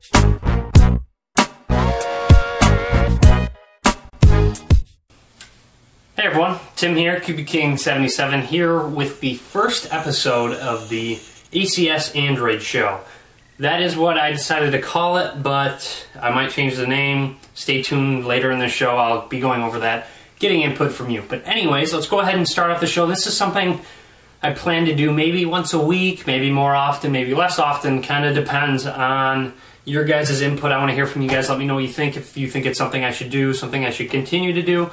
Hey everyone, Tim here, QbKing77 here with the first episode of the ACS Android show. That is what I decided to call it, but I might change the name. Stay tuned later in the show, I'll be going over that, getting input from you. But anyways, let's go ahead and start off the show. This is something I plan to do maybe once a week, maybe more often, maybe less often, kind of depends on your guys' input. I want to hear from you guys, let me know what you think, if you think it's something I should do, something I should continue to do.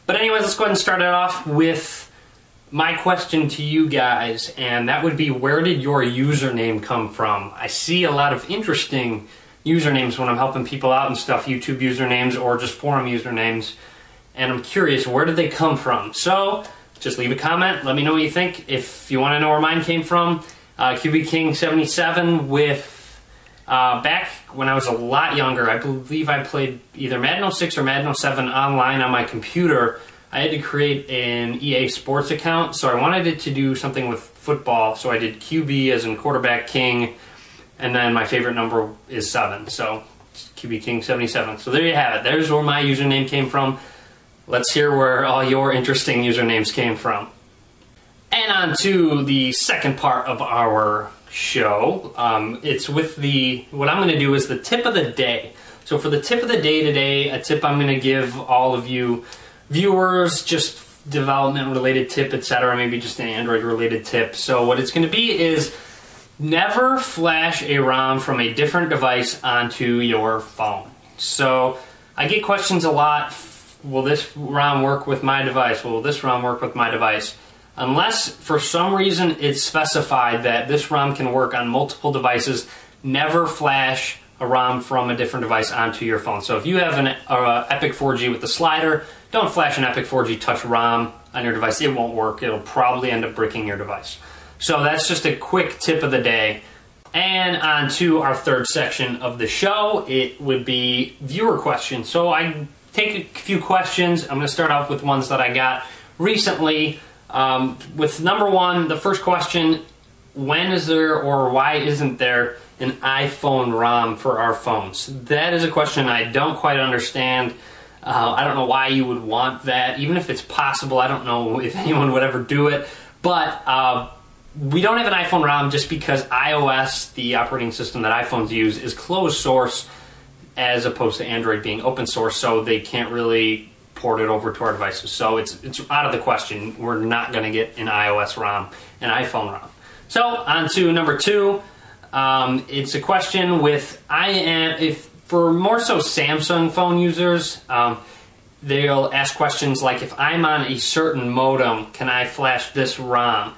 But anyways, let's go ahead and start it off with my question to you guys, and that would be, where did your username come from? I see a lot of interesting usernames when I'm helping people out and stuff, YouTube usernames or just forum usernames, and I'm curious, where did they come from? So, just leave a comment, let me know what you think. If you want to know where mine came from, QbKing77 with... back when I was a lot younger, I believe I played either Madden 06 or Madden 07 online on my computer. I had to create an EA Sports account, so I wanted it to do something with football, so I did QB as in quarterback king, and then my favorite number is 7, so it's QbKing77. So there you have it. There's where my username came from. Let's hear where all your interesting usernames came from. And on to the second part of our show. It's with what I'm going to do is the tip of the day. So for the tip of the day today, a tip I'm going to give all of you viewers, just development related tip, etc., maybe just an Android related tip. So what it's going to be is never flash a ROM from a different device onto your phone. So I get questions a lot, will this ROM work with my device? Will this ROM work with my device? Unless, for some reason, it's specified that this ROM can work on multiple devices, never flash a ROM from a different device onto your phone. So if you have an Epic 4G with the slider, don't flash an Epic 4G Touch ROM on your device. It won't work. It'll probably end up bricking your device. So that's just a quick tip of the day. And on to our third section of the show, it would be viewer questions. So I take a few questions. I'm going to start off with ones that I got recently. With number one, the first question, when is there or why isn't there an iPhone ROM for our phones? That is a question I don't quite understand. I don't know why you would want that. Even if it's possible, I don't know if anyone would ever do it. But we don't have an iPhone ROM just because iOS, the operating system that iPhones use, is closed source as opposed to Android being open source, so they can't really port it over to our devices. So it's out of the question. We're not going to get an iOS ROM, an iPhone ROM. So on to number two. It's a question with for more so Samsung phone users, they'll ask questions like, if I'm on a certain modem, can I flash this ROM?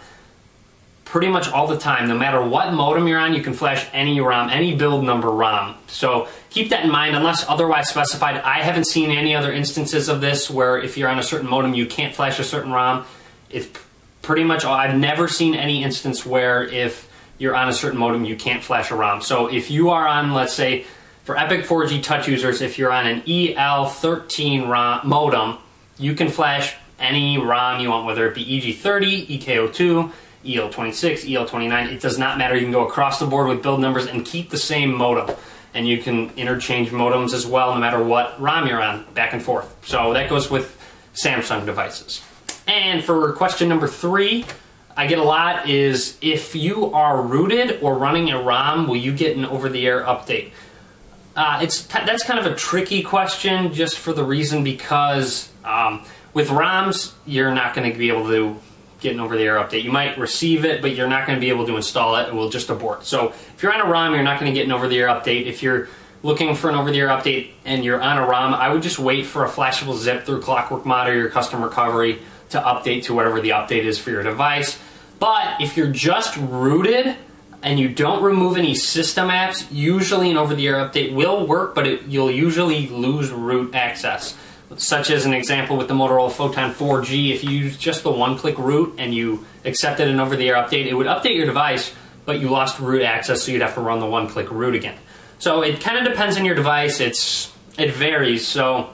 Pretty much all the time, no matter what modem you're on, you can flash any ROM, any build number ROM. So keep that in mind, unless otherwise specified. I haven't seen any other instances of this where if you're on a certain modem, you can't flash a certain ROM. It's pretty much all. I've never seen any instance where if you're on a certain modem, you can't flash a ROM. So if you are on, let's say, for Epic 4G Touch users, if you're on an EL13 modem, you can flash any ROM you want, whether it be EG30, EK02, EL26, EL29, it does not matter. You can go across the board with build numbers and keep the same modem. And you can interchange modems as well, no matter what ROM you're on, back and forth. So that goes with Samsung devices. And for question number three, I get a lot is, if you are rooted or running a ROM, will you get an over-the-air update? That's kind of a tricky question, just for the reason because with ROMs, you're not going to be able to get an over-the-air update. You might receive it, but you're not going to be able to install it. It will just abort. So if you're on a ROM, you're not going to get an over-the-air update. If you're looking for an over-the-air update and you're on a ROM, I would just wait for a flashable zip through Clockwork Mod or your custom recovery to update to whatever the update is for your device. But if you're just rooted and you don't remove any system apps, usually an over-the-air update will work, but you'll usually lose root access. Such as an example with the Motorola Photon 4G, if you use just the one-click root and you accepted an over-the-air update, it would update your device, but you lost root access, so you'd have to run the one-click root again. So it kind of depends on your device. It varies, so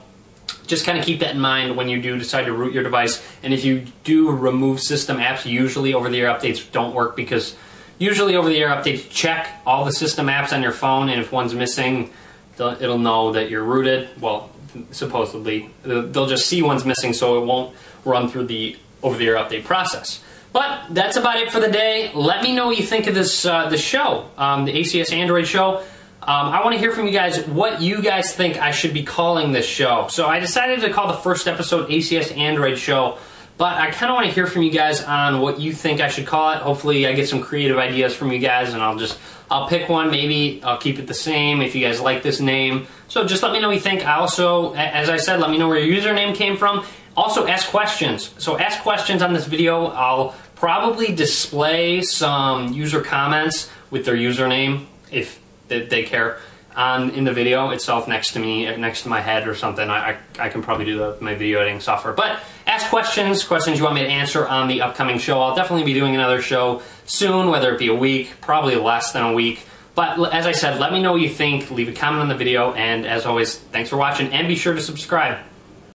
just kind of keep that in mind when you do decide to root your device. And if you do remove system apps, usually over-the-air updates don't work because usually over-the-air updates check all the system apps on your phone, and if one's missing, it'll know that you're rooted. Well, supposedly. They'll just see one's missing, so it won't run through the over-the-air update process. But that's about it for the day. Let me know what you think of this show, the ACS Android show. I want to hear from you guys what you guys think I should be calling this show. So I decided to call the first episode ACS Android show, but I kind of want to hear from you guys on what you think I should call it. Hopefully I get some creative ideas from you guys, and I'll pick one. Maybe I'll keep it the same if you guys like this name. So just let me know what you think. I also, as I said, let me know where your username came from. Also, ask questions. So ask questions on this video. I'll probably display some user comments with their username if they care in the video itself next to me, next to my head or something. I can probably do that with my video editing software. But ask questions you want me to answer on the upcoming show. I'll definitely be doing another show soon, whether it be a week, probably less than a week. But as I said, let me know what you think. Leave a comment on the video. And as always, thanks for watching, and be sure to subscribe.